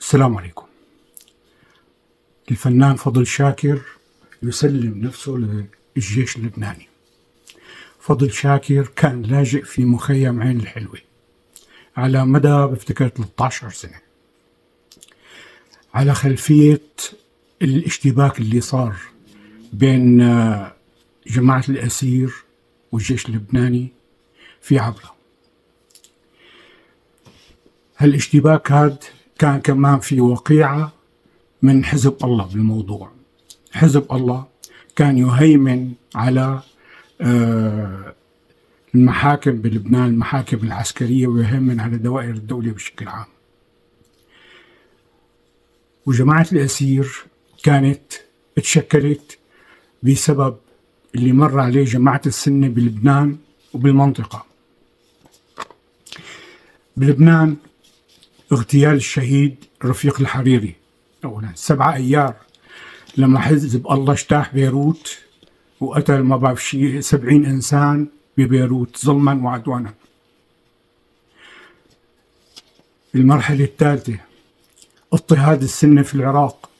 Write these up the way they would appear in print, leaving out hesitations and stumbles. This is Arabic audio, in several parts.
السلام عليكم. الفنان فضل شاكر يسلم نفسه للجيش اللبناني. فضل شاكر كان لاجئ في مخيم عين الحلوة على مدى بفتكر 13 سنة، على خلفية الاشتباك اللي صار بين جماعة الأسير والجيش اللبناني في عبلة. هالاشتباك هذا كان كمان في وقيعة من حزب الله بالموضوع. حزب الله كان يهيمن على المحاكم بلبنان، المحاكم العسكرية، ويهيمن على دوائر الدولة بشكل عام. وجماعة الأسير كانت اتشكلت بسبب اللي مر عليه جماعة السنة بلبنان وبالمنطقة. بلبنان اغتيال الشهيد رفيق الحريري أولا 7 أيار لما حزب الله اجتاح بيروت وقتل ما بعرف شيء 70 إنسان ببيروت ظلما وعدوانا. المرحلة الثالثة اضطهاد السنة في العراق،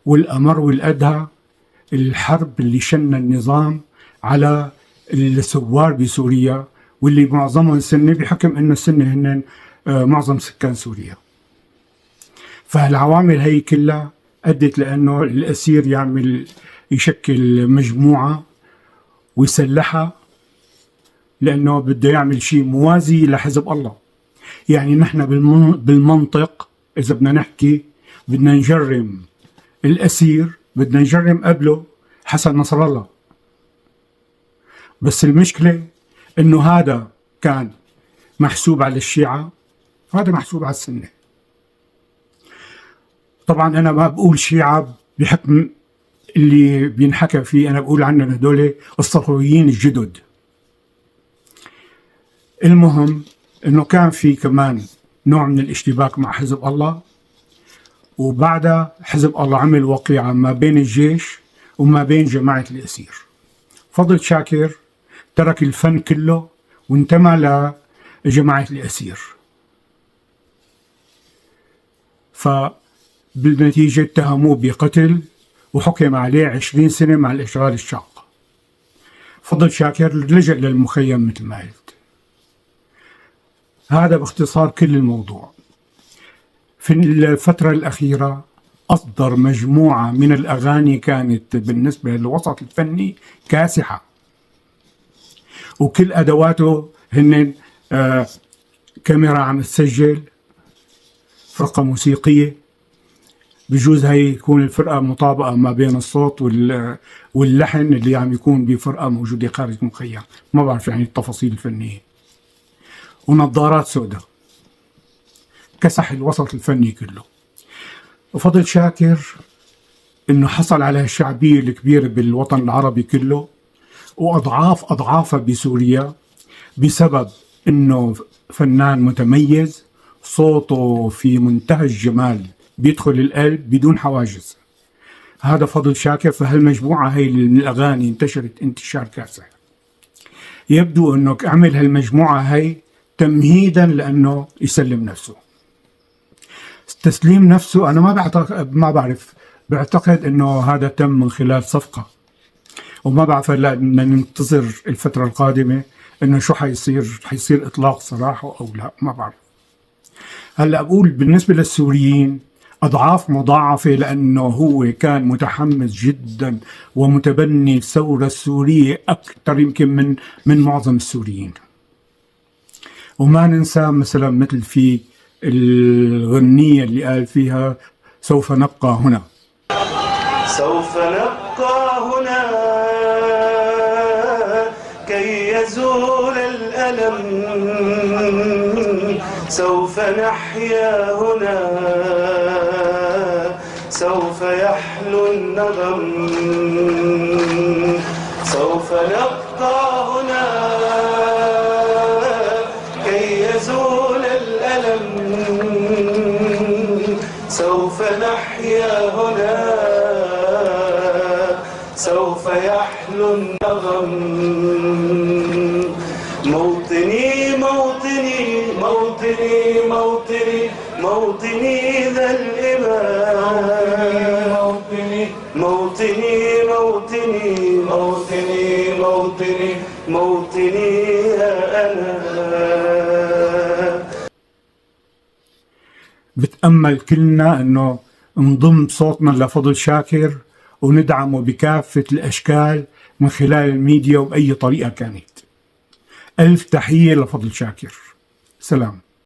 والأمر والأدهى الحرب اللي شن النظام على الثوار بسوريا، واللي معظمهم سنة بحكم أن السنة هن معظم سكان سوريا. فالعوامل هي كلها أدت لأنه الأسير يشكل مجموعة ويسلحها، لأنه بده يعمل شيء موازي لحزب الله. يعني نحن بالمنطق إذا بدنا نحكي بدنا نجرم الأسير، بدنا نجرم قبله حسن نصر الله. بس المشكلة إنه هذا كان محسوب على الشيعة وهذا محسوب على السنة. طبعا أنا ما بقول شيعة بحكم اللي بينحكى فيه، أنا بقول عنهم هدول الصفويين الجدد. المهم إنه كان في كمان نوع من الاشتباك مع حزب الله، وبعدها حزب الله عمل وقيعة ما بين الجيش وما بين جماعة الأسير. فضل شاكر ترك الفن كله وانتمى لجماعة الأسير، فبالنتيجة اتهموه بقتل وحكم عليه 20 سنة مع الإشغال الشاق. فضل شاكر لجأ للمخيم مثل ما قلت. هذا باختصار كل الموضوع. في الفترة الأخيرة أصدر مجموعة من الأغاني كانت بالنسبة للوسط الفني كاسحة، وكل أدواته هن كاميرا عم تسجل، فرقة موسيقية، بجوز هي يكون الفرقة مطابقة ما بين الصوت واللحن اللي عم يكون بفرقة موجودة خارج المخيم، ما بعرف يعني التفاصيل الفنية. ونظارات سوداء، كسح الوسط الفني كله. وفضل شاكر انه حصل على الشعبية الكبيرة بالوطن العربي كله واضعاف اضعافها بسوريا، بسبب انه فنان متميز، صوته في منتهى الجمال، بيدخل القلب بدون حواجز. هذا فضل شاكر. فهالمجموعة هي من الأغاني انتشرت انتشار كاسح. يبدو أنه عمل هالمجموعة هي تمهيدا لأنه يسلم نفسه. تسليم نفسه أنا ما بعرف، بعتقد أنه هذا تم من خلال صفقة، وما بعرف هلا بدنا ننتظر الفترة القادمة أنه شو حيصير إطلاق سراحه أو لا، ما بعرف. هلا أقول بالنسبة للسوريين أضعاف مضاعفة، لأنه هو كان متحمس جدا ومتبني الثورة السورية أكثر يمكن من معظم السوريين. وما ننسى مثلا مثل في الغنية اللي قال فيها سوف نبقى هنا، سوف نبقى هنا كي يزول الألم، سوف نحيا هنا، سوف يحلو النغم، سوف نبقى هنا كي يزول الألم، سوف نحيا هنا، سوف يحلو النغم. موطني موطني موطني موطني موطني ذا الإمام، موطني موطني موطني موطني موطني يا أنا. بتأمل كلنا أنه نضم صوتنا لفضل شاكر وندعمه بكافة الأشكال من خلال الميديا وبأي طريقة كانت. ألف تحية لفضل شاكر. سلام.